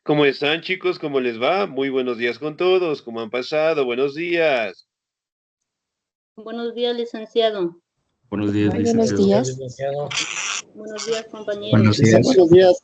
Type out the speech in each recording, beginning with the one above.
¿Cómo están, chicos? ¿Cómo les va? Muy buenos días con todos. ¿Cómo han pasado? Buenos días. Buenos días, licenciado. Buenos días, Muy buenos licenciado. días. Buenos días, Buenos compañeros. días. Buenos días.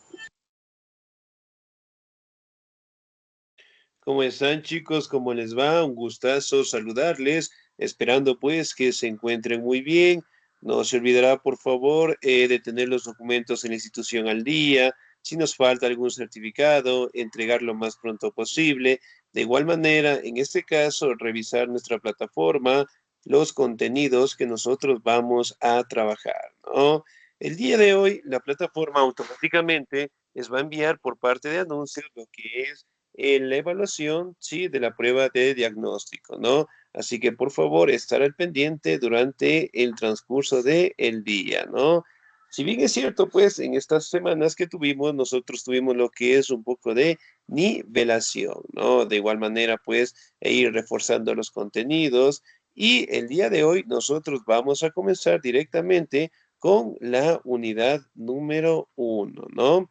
¿Cómo están, chicos? ¿Cómo les va? Un gustazo saludarles, esperando pues que se encuentren muy bien. No se olvidará, por favor, de tener los documentos en la institución al día. Si nos falta algún certificado, entregar lo más pronto posible. De igual manera, en este caso, revisar nuestra plataforma, los contenidos que nosotros vamos a trabajar, ¿no? El día de hoy, la plataforma automáticamente les va a enviar por parte de anuncios lo que es la evaluación, sí, de la prueba de diagnóstico, ¿no? Así que por favor, estar al pendiente durante el transcurso del día, ¿no? Si bien es cierto, pues en estas semanas que tuvimos, nosotros tuvimos lo que es un poco de nivelación, ¿no? De igual manera, pues, ir reforzando los contenidos. Y el día de hoy nosotros vamos a comenzar directamente con la unidad número 1, ¿no?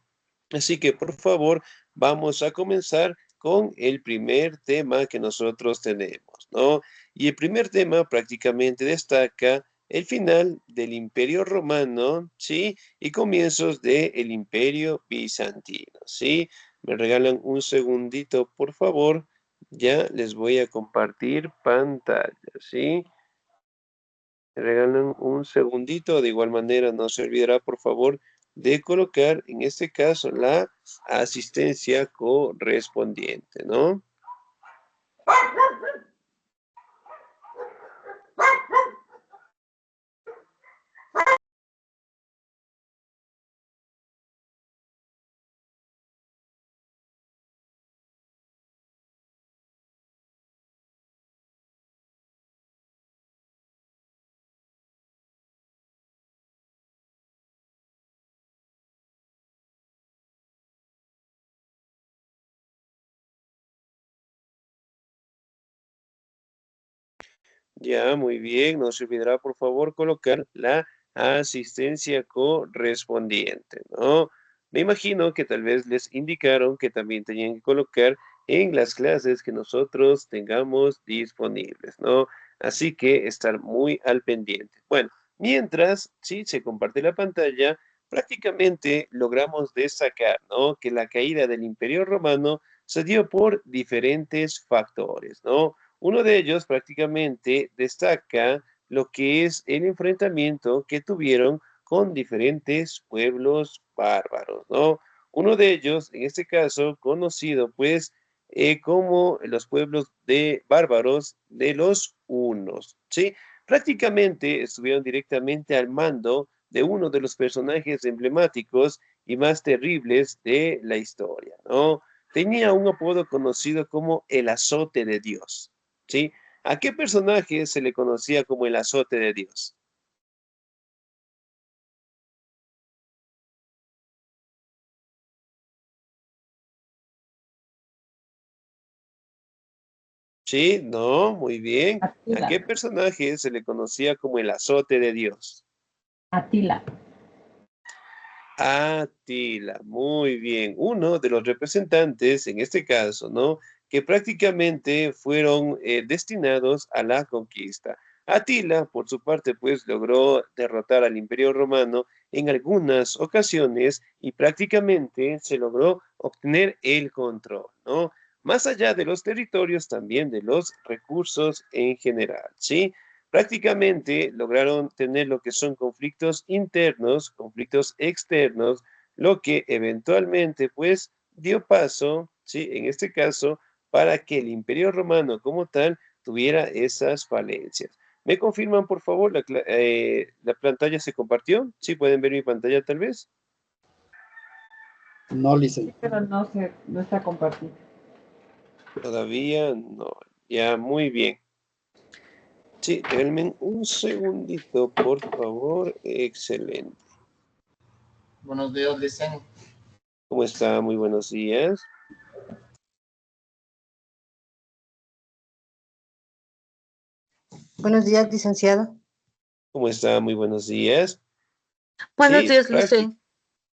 Así que por favor, vamos a comenzar con el primer tema que nosotros tenemos, ¿no? Y el primer tema prácticamente destaca el final del Imperio Romano, ¿sí? Y comienzos del Imperio Bizantino, ¿sí? Me regalan un segundito, por favor. Ya les voy a compartir pantalla, ¿sí? Me regalan un segundito, de igual manera no se olvidará, por favor, de colocar en este caso la asistencia correspondiente, ¿no? Ya, muy bien. No se olvidará, por favor, colocar la asistencia correspondiente, ¿no? Me imagino que tal vez les indicaron que también tenían que colocar en las clases que nosotros tengamos disponibles, ¿no? Así que estar muy al pendiente. Bueno, mientras, sí, se comparte la pantalla, prácticamente logramos destacar, ¿no? Que la caída del Imperio Romano se dio por diferentes factores, ¿no? Uno de ellos prácticamente destaca lo que es el enfrentamiento que tuvieron con diferentes pueblos bárbaros, ¿no? Uno de ellos, en este caso, conocido pues como los pueblos de bárbaros de los hunos, ¿sí? Prácticamente estuvieron directamente al mando de uno de los personajes emblemáticos y más terribles de la historia, ¿no? Tenía un apodo conocido como el azote de Dios. ¿Sí? ¿A qué personaje se le conocía como el azote de Dios? Sí, no, muy bien. ¿A Atila. qué personaje se le conocía como el azote de Dios? Atila. Atila, muy bien. Uno de los representantes, en este caso, ¿no? Que prácticamente fueron destinados a la conquista. Atila, por su parte, pues logró derrotar al Imperio Romano en algunas ocasiones y prácticamente se logró obtener el control, ¿no? Más allá de los territorios, también de los recursos en general, ¿sí? Prácticamente lograron tener lo que son conflictos internos, conflictos externos, lo que eventualmente pues dio paso, ¿sí? En este caso, para que el Imperio Romano como tal tuviera esas falencias. ¿Me confirman, por favor, la pantalla se compartió? ¿Sí pueden ver mi pantalla tal vez? No, licenciado. Sí, pero no está compartido. Todavía no. Ya, muy bien. Sí, denme un segundito, por favor. Excelente. Buenos días, Licen. ¿Cómo está? Muy buenos días. Buenos días, licenciado. ¿Cómo está? Muy buenos días. Buenos Sí, días, Licen.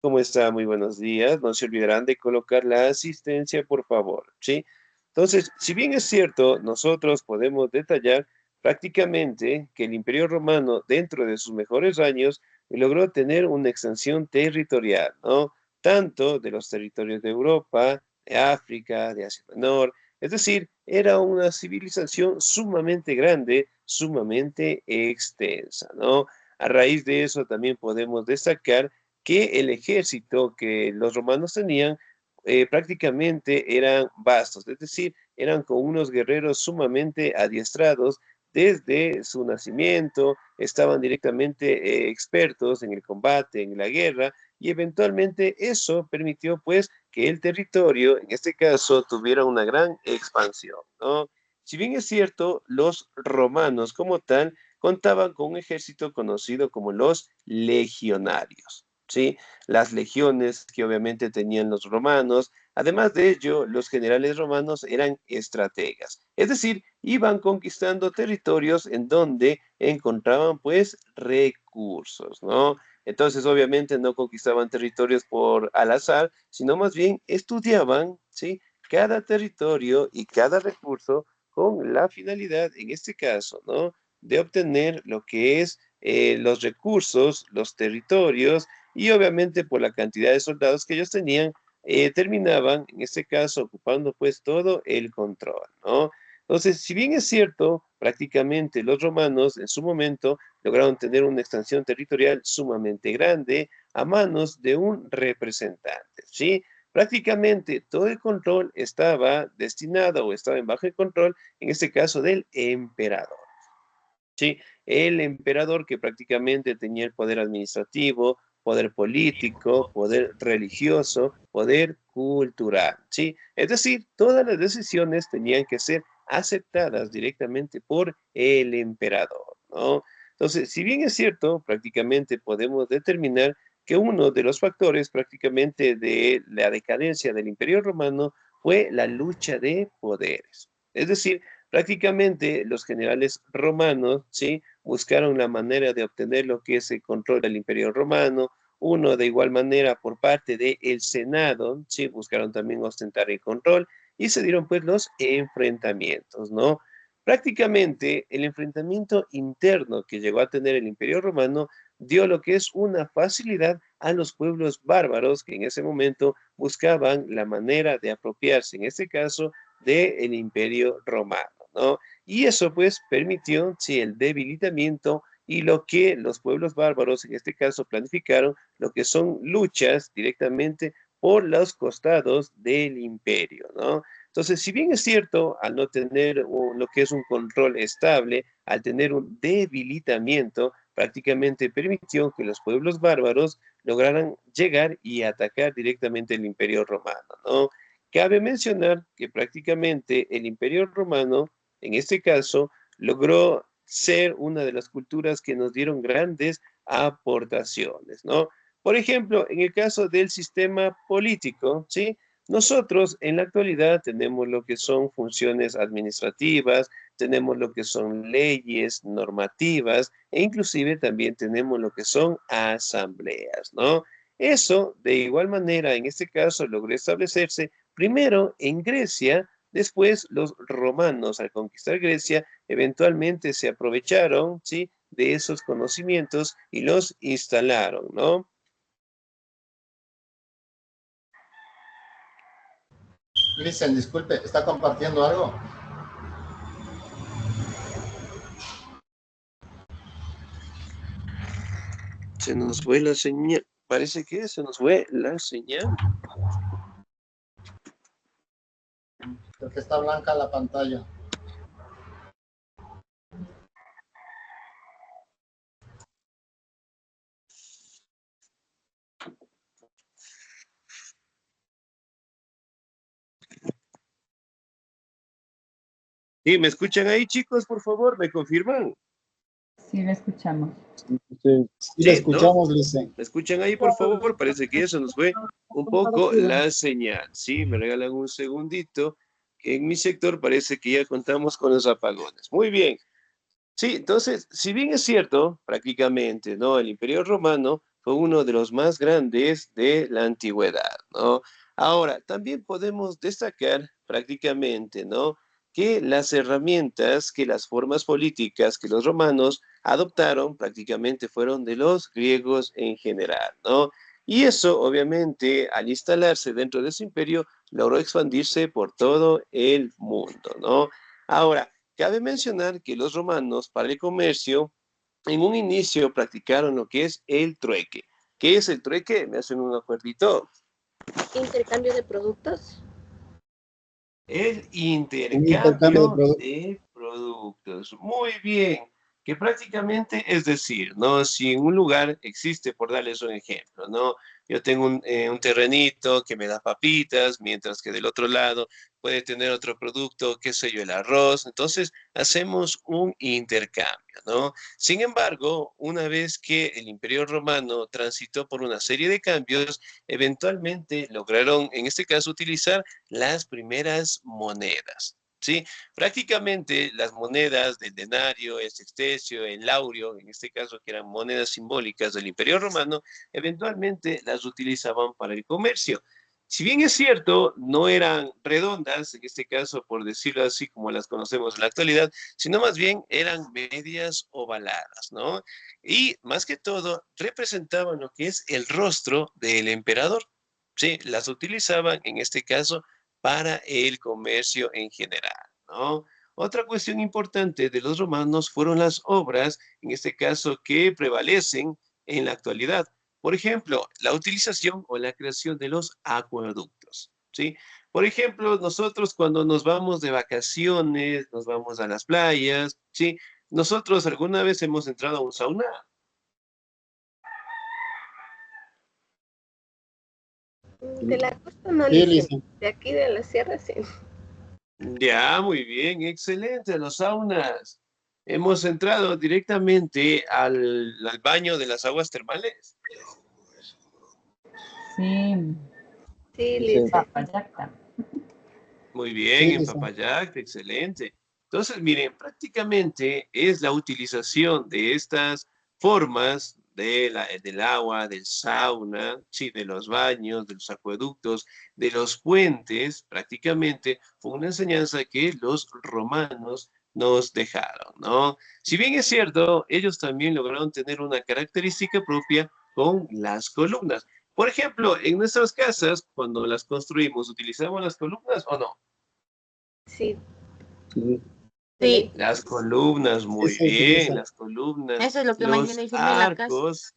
¿Cómo está? Muy buenos días. No se olvidarán de colocar la asistencia, por favor, ¿sí? Entonces, si bien es cierto, nosotros podemos detallar prácticamente que el Imperio Romano, dentro de sus mejores años, logró tener una extensión territorial, ¿no? Tanto de los territorios de Europa, de África, de Asia Menor, es decir, era una civilización sumamente grande, sumamente extensa, ¿no? A raíz de eso también podemos destacar que el ejército que los romanos tenían prácticamente eran vastos, es decir, eran con unos guerreros sumamente adiestrados desde su nacimiento, estaban directamente expertos en el combate, en la guerra, y eventualmente eso permitió pues que el territorio, en este caso, tuviera una gran expansión, ¿no? Si bien es cierto, los romanos como tal contaban con un ejército conocido como los legionarios. ¿Sí? Las legiones que obviamente tenían los romanos. Además de ello, los generales romanos eran estrategas, es decir, iban conquistando territorios en donde encontraban pues recursos, ¿no? Entonces, obviamente no conquistaban territorios por al azar, sino más bien estudiaban, ¿sí? Cada territorio y cada recurso con la finalidad, en este caso, ¿no? De obtener lo que es los recursos, los territorios y obviamente por la cantidad de soldados que ellos tenían, terminaban, en este caso, ocupando pues todo el control, ¿no? Entonces, si bien es cierto, prácticamente los romanos en su momento lograron tener una extensión territorial sumamente grande a manos de un representante, ¿sí? Prácticamente todo el control estaba destinado o estaba en bajo el control, en este caso del emperador. ¿Sí? El emperador que prácticamente tenía el poder administrativo, poder político, poder religioso, poder cultural, ¿sí? Es decir, todas las decisiones tenían que ser aceptadas directamente por el emperador, ¿no? Entonces, si bien es cierto, prácticamente podemos determinar que uno de los factores prácticamente de la decadencia del Imperio Romano fue la lucha de poderes. Es decir, prácticamente los generales romanos, ¿sí? Buscaron la manera de obtener lo que es el control del Imperio Romano. Uno, de igual manera, por parte del Senado, ¿sí? Buscaron también ostentar el control y se dieron pues los enfrentamientos, ¿no? Prácticamente el enfrentamiento interno que llegó a tener el Imperio Romano dio lo que es una facilidad a los pueblos bárbaros que en ese momento buscaban la manera de apropiarse, en este caso, del Imperio Romano, ¿no? Y eso pues permitió, sí, el debilitamiento y lo que los pueblos bárbaros en este caso planificaron, lo que son luchas directamente por los costados del imperio, ¿no? Entonces, si bien es cierto, al no tener lo que es un control estable, al tener un debilitamiento, prácticamente permitió que los pueblos bárbaros lograran llegar y atacar directamente el imperio romano, ¿no? Cabe mencionar que prácticamente el Imperio Romano, en este caso, logró ser una de las culturas que nos dieron grandes aportaciones, ¿no? Por ejemplo, en el caso del sistema político, ¿sí? Nosotros en la actualidad tenemos lo que son funciones administrativas, tenemos lo que son leyes, normativas, e inclusive también tenemos lo que son asambleas, ¿no? Eso, de igual manera, en este caso, logró establecerse primero en Grecia, después los romanos al conquistar Grecia eventualmente se aprovecharon, ¿sí? De esos conocimientos y los instalaron, ¿no? Listen, disculpe, ¿está compartiendo algo? Se nos fue la señal, parece que se nos fue la señal. Creo que está blanca la pantalla. Sí, ¿me escuchan ahí, chicos? Por favor, ¿me confirman? Sí, lo escuchamos. Sí, sí le Sí, ¿no? escuchamos, Licen. ¿Me escuchan ahí, por favor? Parece que eso nos fue un poco la señal. Sí, me regalan un segundito. En mi sector parece que ya contamos con los apagones. Muy bien. Sí, entonces, si bien es cierto, prácticamente, ¿no? El Imperio Romano fue fue uno de los más grandes de la antigüedad, ¿no? Ahora, también podemos destacar prácticamente, ¿no?, que las herramientas, que las formas políticas que los romanos adoptaron prácticamente fueron de los griegos en general, ¿no? Y eso, obviamente, al instalarse dentro de su imperio, logró expandirse por todo el mundo, ¿no? Ahora, cabe mencionar que los romanos para el comercio en un inicio practicaron lo que es el trueque. ¿Qué es el trueque? Me hacen un acuerdito. Intercambio de productos. El Un intercambio de intercambio productos. de productos. Muy bien. Que prácticamente es decir, ¿no? Si en un lugar existe, por darles un ejemplo, ¿no? Yo tengo un terrenito que me da papitas, mientras que del otro lado puede tener otro producto, qué sé yo, el arroz. Entonces, hacemos un intercambio, ¿no? Sin embargo, una vez que el Imperio Romano transitó por una serie de cambios, eventualmente lograron, en este caso, utilizar las primeras monedas, ¿sí? Prácticamente las monedas del denario, el sextesio, el aureo, en este caso que eran monedas simbólicas del Imperio Romano, eventualmente las utilizaban para el comercio. Si bien es cierto, no eran redondas, en este caso, por decirlo así como las conocemos en la actualidad, sino más bien eran medias ovaladas, ¿no? Y más que todo, representaban lo que es el rostro del emperador. Sí, las utilizaban en este caso para el comercio en general, ¿no? Otra cuestión importante de los romanos fueron las obras, en este caso, que prevalecen en la actualidad. Por ejemplo, la utilización o la creación de los acueductos, ¿sí? Por ejemplo, nosotros cuando nos vamos de vacaciones, nos vamos a las playas, ¿sí? Nosotros alguna vez hemos entrado a un sauna. De la costa no, Sí, Lisa. Lisa. De aquí de la sierra sí. Ya, muy bien, excelente, los saunas. Hemos entrado directamente al baño de las aguas termales. Sí, Sí, Sí, Lisa. Papayacta. Muy sí, bien, en Lisa. Papayacta, excelente. Entonces, miren, prácticamente es la utilización de estas formas del agua, del sauna, sí, de los baños, de los acueductos, de los puentes, prácticamente fue una enseñanza que los romanos nos dejaron, ¿no? Si bien es cierto, ellos también lograron tener una característica propia con las columnas. Por ejemplo, en nuestras casas, cuando las construimos, ¿utilizamos las columnas o no? Sí. Sí, Sí. Las columnas, sí muy se bien, utiliza. las columnas, Eso es lo que más yo los le higiene la casa. arcos,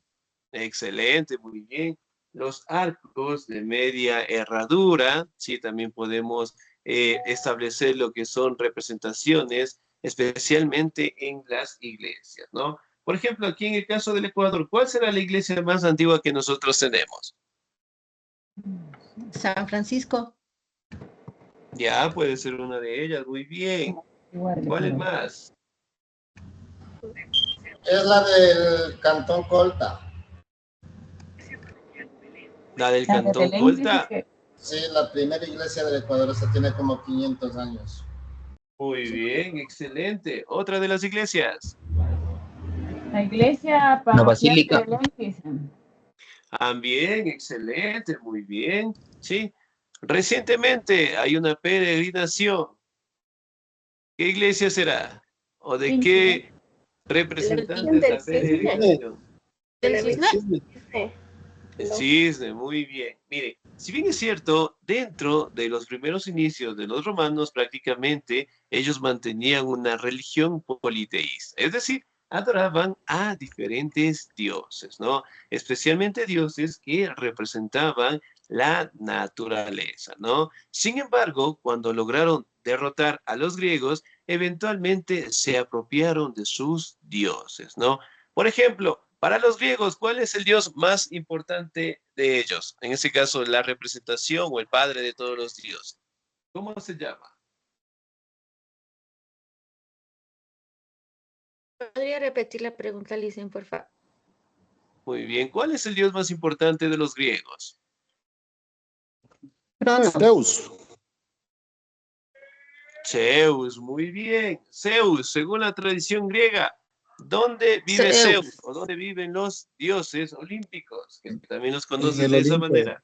excelente, muy bien. Los arcos de media herradura, sí, también podemos establecer lo que son representaciones, especialmente en las iglesias, ¿no? Por ejemplo, aquí en el caso del Ecuador, ¿cuál será la iglesia más antigua que nosotros tenemos? San Francisco. Ya, puede ser una de ellas, muy bien. Igual de ¿Cuál es Ecuador. más? Es la del Cantón Colta. La del La de Cantón Belén dices Colta. que Sí, la primera iglesia del Ecuador, esa tiene como 500 años. Muy bien, excelente. Otra de las iglesias. la iglesia Una parroquial de basílica. Belén dicen. También, excelente, muy bien. Sí. Recientemente hay una peregrinación. ¿Qué iglesia será? ¿O de Sí, sí. qué La representante Virgen es la del Cisne. Cisne. peregrinación? ¿Del El Cisne? cisne. Sí. El No. cisne, muy bien. Mire, si bien es cierto, dentro de los primeros inicios de los romanos, prácticamente ellos mantenían una religión politeísta, es decir, adoraban a diferentes dioses, ¿no? Especialmente dioses que representaban la naturaleza, ¿no? Sin embargo, cuando lograron derrotar a los griegos, eventualmente se apropiaron de sus dioses, ¿no? Por ejemplo, para los griegos, ¿cuál es el dios más importante de ellos? En este caso, la representación o el padre de todos los dioses. ¿Cómo se llama? ¿Podría repetir la pregunta, Lisa, por favor? Muy bien. ¿Cuál es el dios más importante de los griegos? Cronos. Zeus. Zeus, muy bien. Zeus, según la tradición griega, ¿Dónde vive Zeus. Zeus? ¿O dónde viven los dioses olímpicos? Que también los En conoces el de esa Olimpo. manera.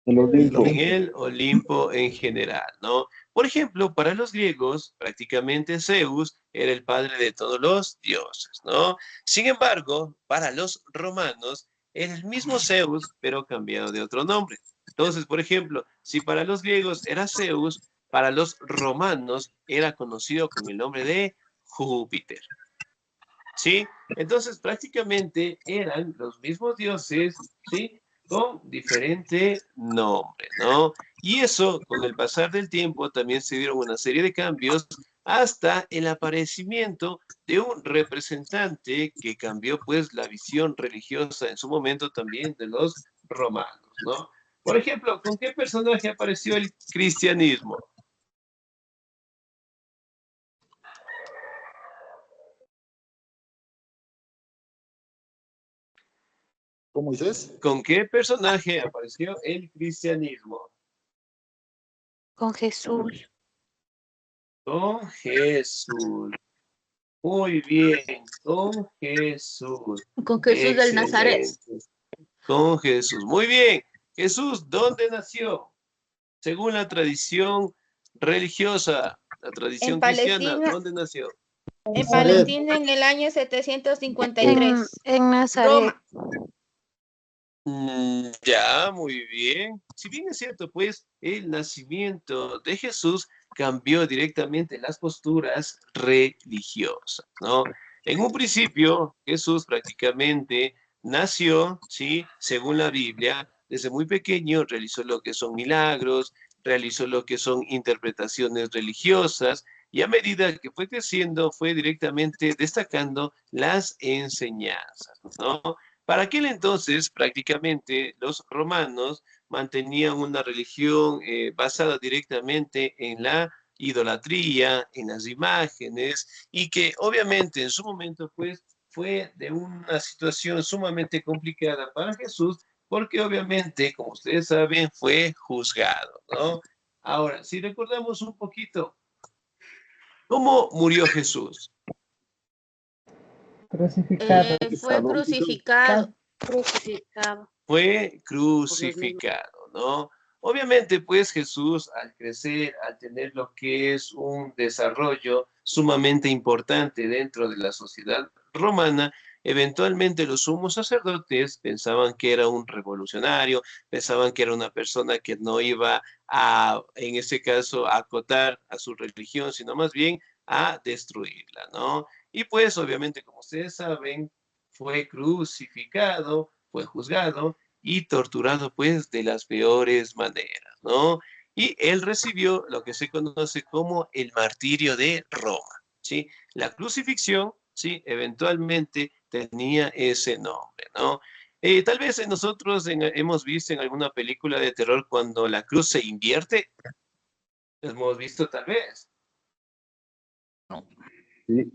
El Olimpo. En el Olimpo en general, ¿no? Por ejemplo, para los griegos, prácticamente Zeus era el padre de todos los dioses, ¿no? Sin embargo, para los romanos, era el mismo Zeus, pero cambiado de otro nombre. Entonces, por ejemplo, si para los griegos era Zeus, para los romanos era conocido con el nombre de Júpiter, ¿sí? Entonces, prácticamente eran los mismos dioses, ¿sí? Con diferente nombre, ¿no? Y eso, con el pasar del tiempo, también se dieron una serie de cambios hasta el aparecimiento de un representante que cambió, pues, la visión religiosa en su momento también de los romanos, ¿no? Por ejemplo, ¿con qué personaje apareció el cristianismo? ¿Cómo dices? ¿Con qué personaje apareció el cristianismo? Con Jesús. Con Jesús. Muy bien, con Jesús. Con Jesús del Nazaret. Excelente. Con Jesús. Muy bien. Jesús, ¿dónde nació? Según la tradición religiosa, la tradición En cristiana, Palestina, ¿dónde nació? en Nazaret. Palestina en el año 753. En Nazaret. Roma. Ya, muy bien. Si bien es cierto, pues, el nacimiento de Jesús cambió directamente las posturas religiosas, ¿no? En un principio, Jesús prácticamente nació, ¿sí? Según la Biblia, desde muy pequeño realizó lo que son milagros, realizó lo que son interpretaciones religiosas, y a medida que fue creciendo, fue directamente destacando las enseñanzas, ¿no? Para aquel entonces, prácticamente, los romanos mantenían una religión basada directamente en la idolatría, en las imágenes, y que obviamente en su momento, pues, fue de una situación sumamente complicada para Jesús, porque obviamente, como ustedes saben, fue juzgado, ¿no? Ahora, si recordamos un poquito, ¿cómo murió Jesús? Crucificado. Fue crucificado. Crucificado. Fue crucificado, ¿no? Obviamente, pues Jesús, al crecer, al tener lo que es un desarrollo sumamente importante dentro de la sociedad romana, eventualmente los sumos sacerdotes pensaban que era un revolucionario, pensaban que era una persona que no iba a, en este caso, a acotar a su religión, sino más bien a destruirla, ¿no? Y pues, obviamente, como ustedes saben, fue crucificado, fue juzgado y torturado pues de las peores maneras, ¿no? Y él recibió lo que se conoce como el martirio de Roma, ¿sí? La crucifixión, ¿sí? Eventualmente tenía ese nombre, ¿no? Tal vez nosotros hemos visto en alguna película de terror cuando la cruz se invierte, hemos visto tal vez. Sí.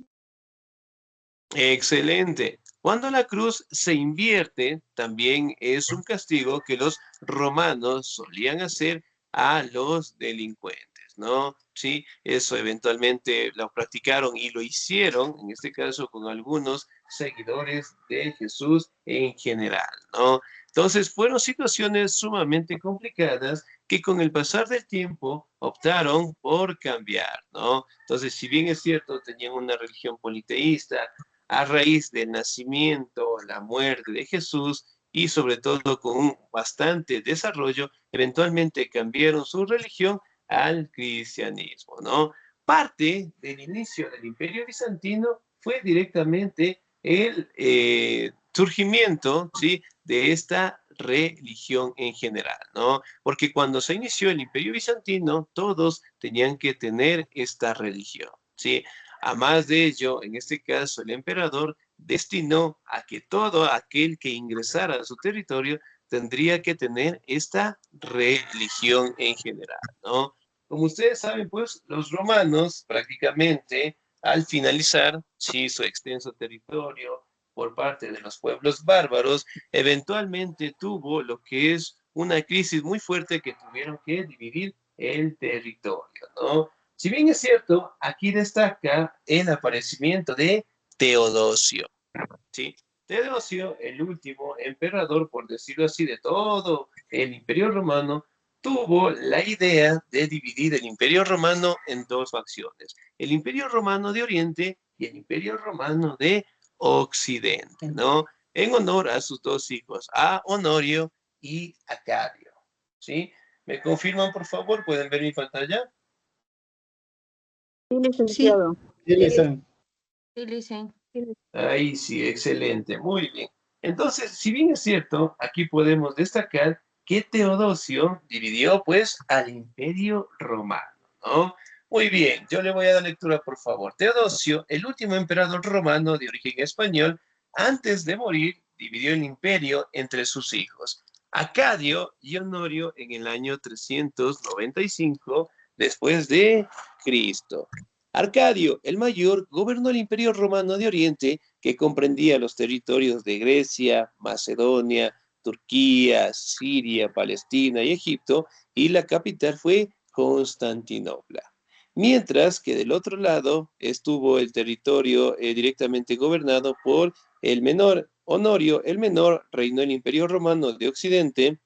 Excelente. Cuando la cruz se invierte, también es un castigo que los romanos solían hacer a los delincuentes, ¿no? Sí, eso eventualmente lo practicaron y lo hicieron, en este caso con algunos seguidores de Jesús en general, ¿no? Entonces fueron situaciones sumamente complicadas que con el pasar del tiempo optaron por cambiar, ¿no? Entonces, si bien es cierto, tenían una religión politeísta, a raíz del nacimiento, la muerte de Jesús y sobre todo con un bastante desarrollo, eventualmente cambiaron su religión al cristianismo, ¿no? Parte del inicio del Imperio Bizantino fue directamente el surgimiento, ¿sí? De esta religión en general, ¿no? Porque cuando se inició el Imperio Bizantino, todos tenían que tener esta religión, ¿sí? A más de ello, en este caso, el emperador destinó a que todo aquel que ingresara a su territorio tendría que tener esta religión en general, ¿no? Como ustedes saben, pues, los romanos prácticamente, al finalizar, sí, su extenso territorio por parte de los pueblos bárbaros, eventualmente tuvo lo que es una crisis muy fuerte que tuvieron que dividir el territorio, ¿no? Si bien es cierto, aquí destaca el aparecimiento de Teodosio. ¿Sí? Teodosio, el último emperador, por decirlo así, de todo el Imperio Romano, tuvo la idea de dividir el Imperio Romano en dos facciones, el Imperio Romano de Oriente y el Imperio Romano de Occidente, ¿no? En honor a sus dos hijos, a Honorio y Acadio, ¿sí? ¿Me confirman, por favor? ¿Pueden ver mi pantalla? Sí, Sí, licenciado. Sí, licenciado. Sí, licen. Ahí sí, excelente, muy bien. Entonces, si bien es cierto, aquí podemos destacar que Teodosio dividió pues al Imperio Romano, ¿no? Muy bien, yo le voy a dar lectura, por favor. Teodosio, el último emperador romano de origen español, antes de morir, dividió el imperio entre sus hijos, Acadio y Honorio, en el año 395 después de Cristo. Arcadio, el mayor, gobernó el Imperio Romano de Oriente, que comprendía los territorios de Grecia, Macedonia, Turquía, Siria, Palestina y Egipto, y la capital fue Constantinopla. Mientras que del otro lado estuvo el territorio directamente gobernado por el menor Honorio. El menor reinó el Imperio Romano de Occidente,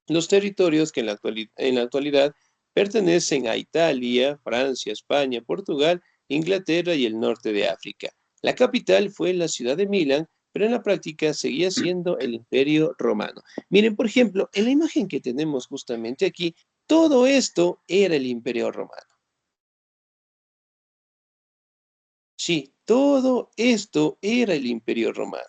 los territorios que en la actualidad pertenecen a Italia, Francia, España, Portugal, Inglaterra y el norte de África. La capital fue la ciudad de Milán, pero en la práctica seguía siendo el Imperio Romano. Miren, por ejemplo, en la imagen que tenemos justamente aquí, todo esto era el Imperio Romano. Sí, todo esto era el Imperio Romano.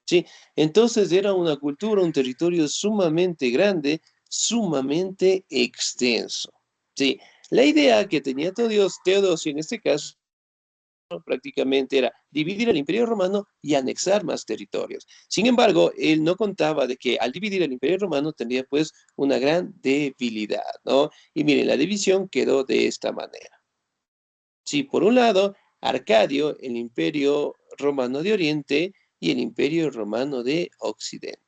¿Sí? Entonces era una cultura, un territorio sumamente grande, sumamente extenso. ¿Sí? La idea que tenía Teodosio en este caso prácticamente era dividir el Imperio Romano y anexar más territorios. Sin embargo, él no contaba de que al dividir el Imperio Romano tendría pues una gran debilidad, ¿no? Y miren, la división quedó de esta manera. Sí, por un lado, Arcadio, el Imperio Romano de Oriente y el Imperio Romano de Occidente.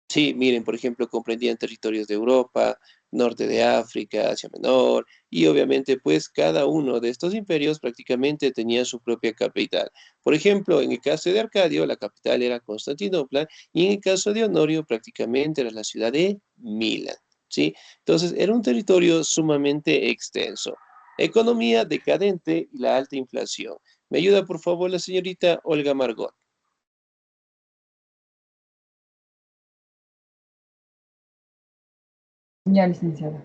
Sí, miren, por ejemplo, comprendían territorios de Europa, norte de África, Asia Menor, y obviamente, pues, cada uno de estos imperios prácticamente tenía su propia capital. Por ejemplo, en el caso de Arcadio, la capital era Constantinopla, y en el caso de Honorio, prácticamente era la ciudad de Milán, ¿sí? Entonces, era un territorio sumamente extenso. Economía decadente y la alta inflación. ¿Me ayuda, por favor, la señorita Olga Margot? Ya, licenciada.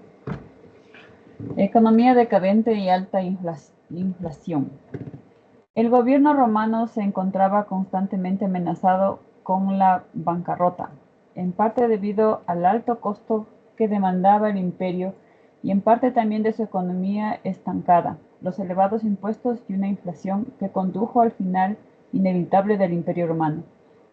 Economía decadente y alta inflación. El gobierno romano se encontraba constantemente amenazado con la bancarrota, en parte debido al alto costo que demandaba el imperio y en parte también de su economía estancada, los elevados impuestos y una inflación que condujo al final inevitable del imperio romano.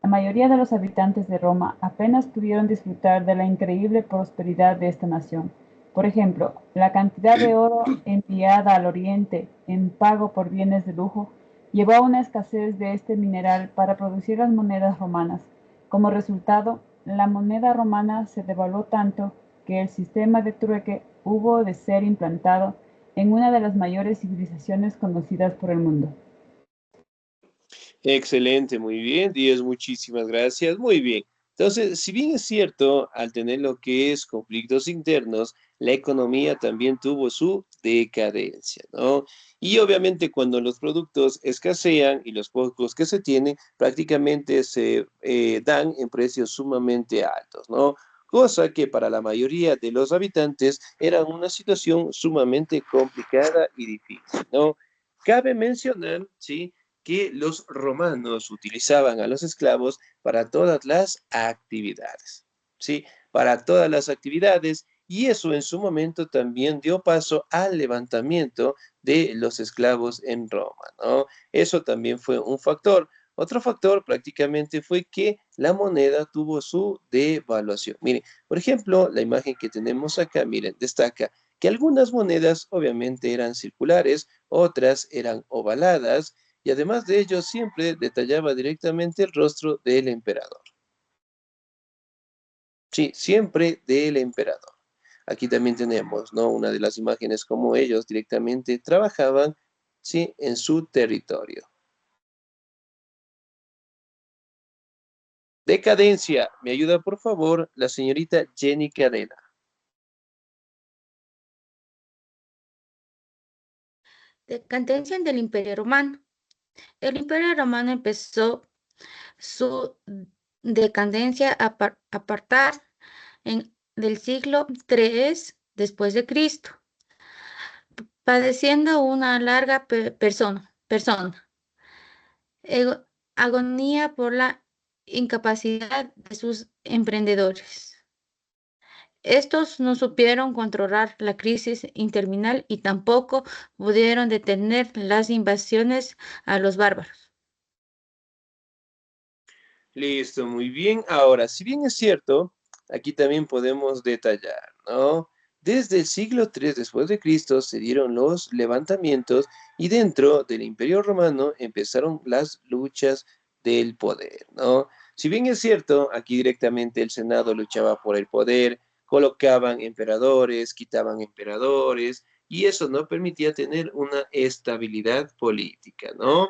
La mayoría de los habitantes de Roma apenas pudieron disfrutar de la increíble prosperidad de esta nación. Por ejemplo, la cantidad de oro enviada al oriente en pago por bienes de lujo llevó a una escasez de este mineral para producir las monedas romanas. Como resultado, la moneda romana se devaluó tanto que el sistema de trueque hubo de ser implantado en una de las mayores civilizaciones conocidas por el mundo. Excelente, muy bien, 10, muchísimas gracias, muy bien. Entonces, si bien es cierto, al tener lo que es conflictos internos, la economía también tuvo su decadencia, ¿no? Y obviamente cuando los productos escasean y los pocos que se tienen prácticamente se dan en precios sumamente altos, ¿no? Cosa que para la mayoría de los habitantes era una situación sumamente complicada y difícil, ¿no? Cabe mencionar, ¿sí?, que los romanos utilizaban a los esclavos para todas las actividades, ¿sí? Para todas las actividades, y eso en su momento también dio paso al levantamiento de los esclavos en Roma, ¿no? Eso también fue un factor. Otro factor prácticamente fue que la moneda tuvo su devaluación. Miren, por ejemplo, la imagen que tenemos acá, miren, destaca que algunas monedas obviamente eran circulares, otras eran ovaladas, y además de ello siempre detallaba directamente el rostro del emperador. Sí, siempre del emperador. Aquí también tenemos, ¿no?, una de las imágenes como ellos directamente trabajaban ¿sí? En su territorio. Decadencia. ¿Me ayuda, por favor, la señorita Jenny Cadena? Decadencia del Imperio Romano. El Imperio Romano empezó su decadencia a partir del siglo III después de Cristo, padeciendo una larga persona, agonía por la incapacidad de sus emprendedores. Estos no supieron controlar la crisis interminable y tampoco pudieron detener las invasiones a los bárbaros. Listo, muy bien. Ahora, si bien es cierto, aquí también podemos detallar, ¿no? Desde el siglo III después de Cristo se dieron los levantamientos y dentro del Imperio Romano empezaron las luchas del poder, ¿no? Si bien es cierto, aquí directamente el Senado luchaba por el poder, colocaban emperadores, quitaban emperadores, y eso no permitía tener una estabilidad política, ¿no?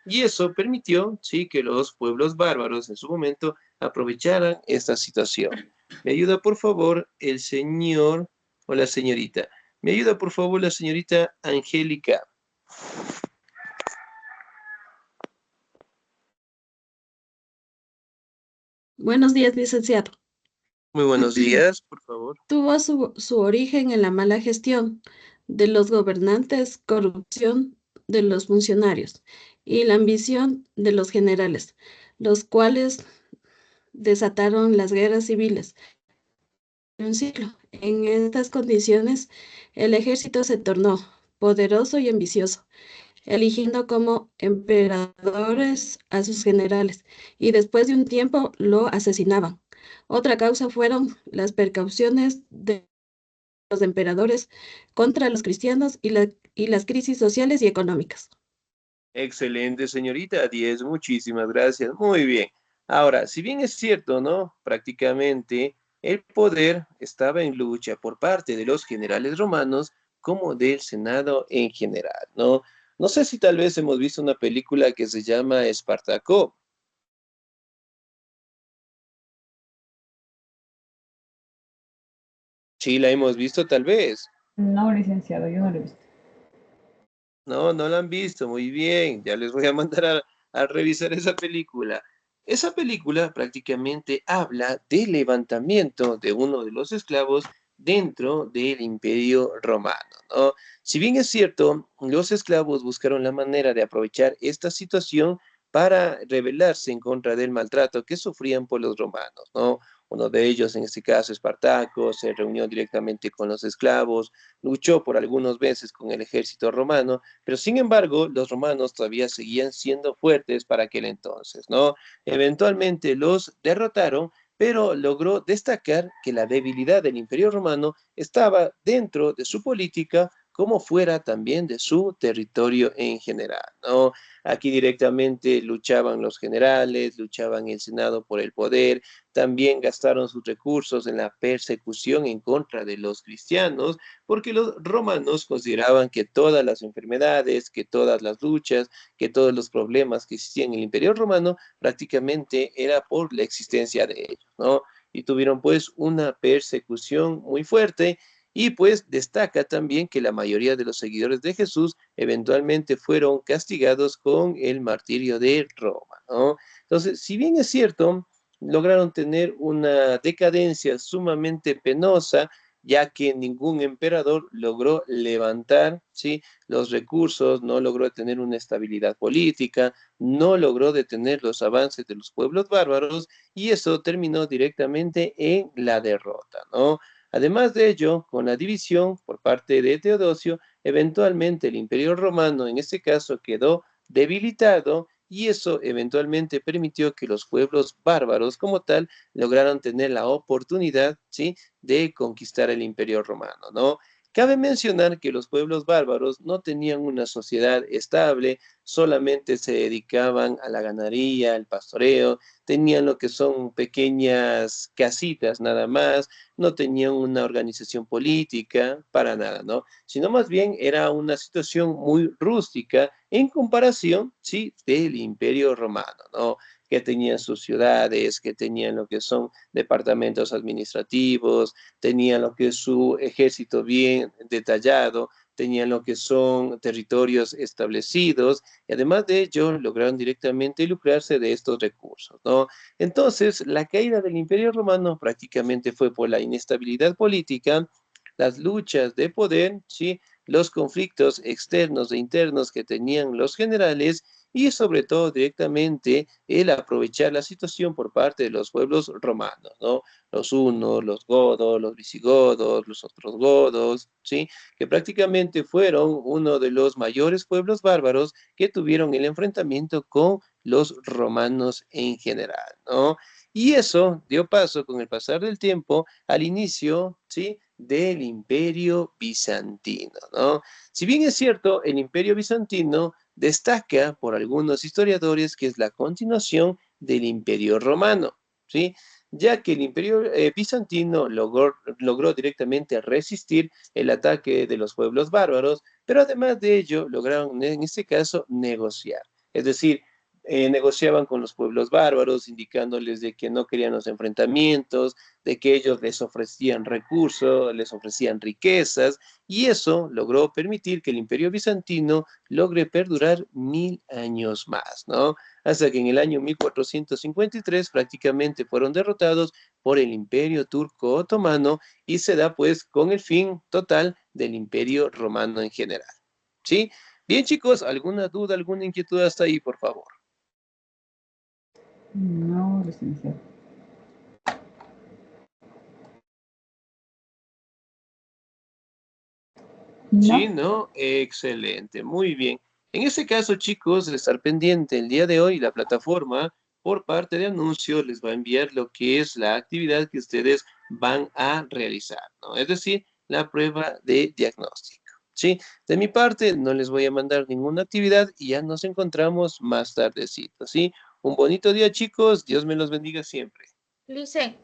Y eso permitió, sí, que los pueblos bárbaros en su momento aprovecharan esta situación. ¿Me ayuda, por favor, el señor o la señorita? ¿Me ayuda, por favor, la señorita Angélica? Buenos días, licenciado. Muy buenos días, por favor. Tuvo su origen en la mala gestión de los gobernantes, corrupción de los funcionarios y la ambición de los generales, los cuales desataron las guerras civiles de un siglo. En estas condiciones, el ejército se tornó poderoso y ambicioso, eligiendo como emperadores a sus generales, y después de un tiempo lo asesinaban. Otra causa fueron las precauciones de los emperadores contra los cristianos y las crisis sociales y económicas. Excelente, señorita 10, muchísimas gracias. Muy bien. Ahora, si bien es cierto, ¿no? Prácticamente el poder estaba en lucha por parte de los generales romanos como del Senado en general, ¿no? No sé si tal vez hemos visto una película que se llama Espartaco. Sí, la hemos visto tal vez. No, licenciado, yo no lo he visto. No, no la han visto, muy bien. Ya les voy a mandar a revisar esa película. Esa película prácticamente habla del levantamiento de uno de los esclavos dentro del Imperio Romano, ¿no? Si bien es cierto, los esclavos buscaron la manera de aprovechar esta situación para rebelarse en contra del maltrato que sufrían por los romanos, ¿no? Uno de ellos, en este caso Espartaco, se reunió directamente con los esclavos, luchó por algunos meses con el ejército romano, pero sin embargo, los romanos todavía seguían siendo fuertes para aquel entonces, ¿no? Eventualmente los derrotaron, pero logró destacar que la debilidad del Imperio Romano estaba dentro de su política como fuera también de su territorio en general, ¿no? Aquí directamente luchaban los generales, luchaban el Senado por el poder, también gastaron sus recursos en la persecución en contra de los cristianos, porque los romanos consideraban que todas las enfermedades, que todas las luchas, que todos los problemas que existían en el Imperio Romano prácticamente era por la existencia de ellos, ¿no? Y tuvieron pues una persecución muy fuerte y pues destaca también que la mayoría de los seguidores de Jesús eventualmente fueron castigados con el martirio de Roma, ¿no? Entonces, si bien es cierto, lograron tener una decadencia sumamente penosa, ya que ningún emperador logró levantar, ¿sí?, los recursos, no logró tener una estabilidad política, no logró detener los avances de los pueblos bárbaros, y eso terminó directamente en la derrota, ¿no? Además de ello, con la división por parte de Teodosio, eventualmente el Imperio Romano, en este caso, quedó debilitado, y eso eventualmente permitió que los pueblos bárbaros como tal lograran tener la oportunidad, ¿sí?, de conquistar el Imperio Romano, ¿no? Cabe mencionar que los pueblos bárbaros no tenían una sociedad estable, solamente se dedicaban a la ganadería, al pastoreo, tenían lo que son pequeñas casitas nada más, no tenían una organización política para nada, ¿no? Sino más bien era una situación muy rústica en comparación, sí, del Imperio Romano, ¿no? Que tenían sus ciudades, que tenían lo que son departamentos administrativos, tenían lo que es su ejército bien detallado, tenían lo que son territorios establecidos y además de ello lograron directamente lucrarse de estos recursos, ¿no? Entonces, la caída del Imperio Romano prácticamente fue por la inestabilidad política, las luchas de poder, ¿sí? Los conflictos externos e internos que tenían los generales y sobre todo directamente el aprovechar la situación por parte de los pueblos romanos, ¿no? Los hunos, los godos, los visigodos, los otros godos, ¿sí? Que prácticamente fueron uno de los mayores pueblos bárbaros que tuvieron el enfrentamiento con los romanos en general, ¿no? Y eso dio paso con el pasar del tiempo al inicio, ¿sí? Del Imperio Bizantino, ¿no? Si bien es cierto, el Imperio Bizantino destaca por algunos historiadores que es la continuación del Imperio Romano, ¿sí? Ya que el Imperio Bizantino logró directamente resistir el ataque de los pueblos bárbaros, pero además de ello lograron en este caso negociar, es decir, negociaban con los pueblos bárbaros, indicándoles de que no querían los enfrentamientos, de que ellos les ofrecían recursos, les ofrecían riquezas, y eso logró permitir que el Imperio Bizantino logre perdurar 1000 años más, ¿no? Hasta que en el año 1453 prácticamente fueron derrotados por el Imperio Turco Otomano y se da pues con el fin total del Imperio Romano en general, ¿sí? Bien chicos, ¿alguna duda, alguna inquietud hasta ahí, por favor? No, licenciado. Sí, No. ¿no? Excelente, muy bien. En este caso, chicos, de estar pendiente el día de hoy, la plataforma por parte de anuncios les va a enviar lo que es la actividad que ustedes van a realizar, ¿no? Es decir, la prueba de diagnóstico, ¿sí? De mi parte, no les voy a mandar ninguna actividad y ya nos encontramos más tardecito, ¿sí? Un bonito día, chicos. Dios me los bendiga siempre. Luce.